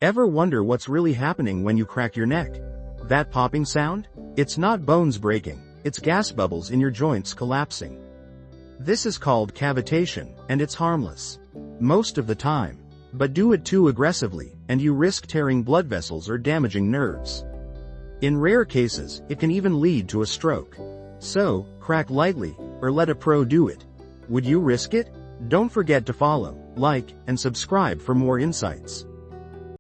Ever wonder what's really happening when you crack your neck? That popping sound? It's not bones breaking, it's gas bubbles in your joints collapsing. This is called cavitation, and it's harmless. Most of the time. But do it too aggressively, and you risk tearing blood vessels or damaging nerves. In rare cases, it can even lead to a stroke. So, crack lightly, or let a pro do it. Would you risk it? Don't forget to follow, like, and subscribe for more insights.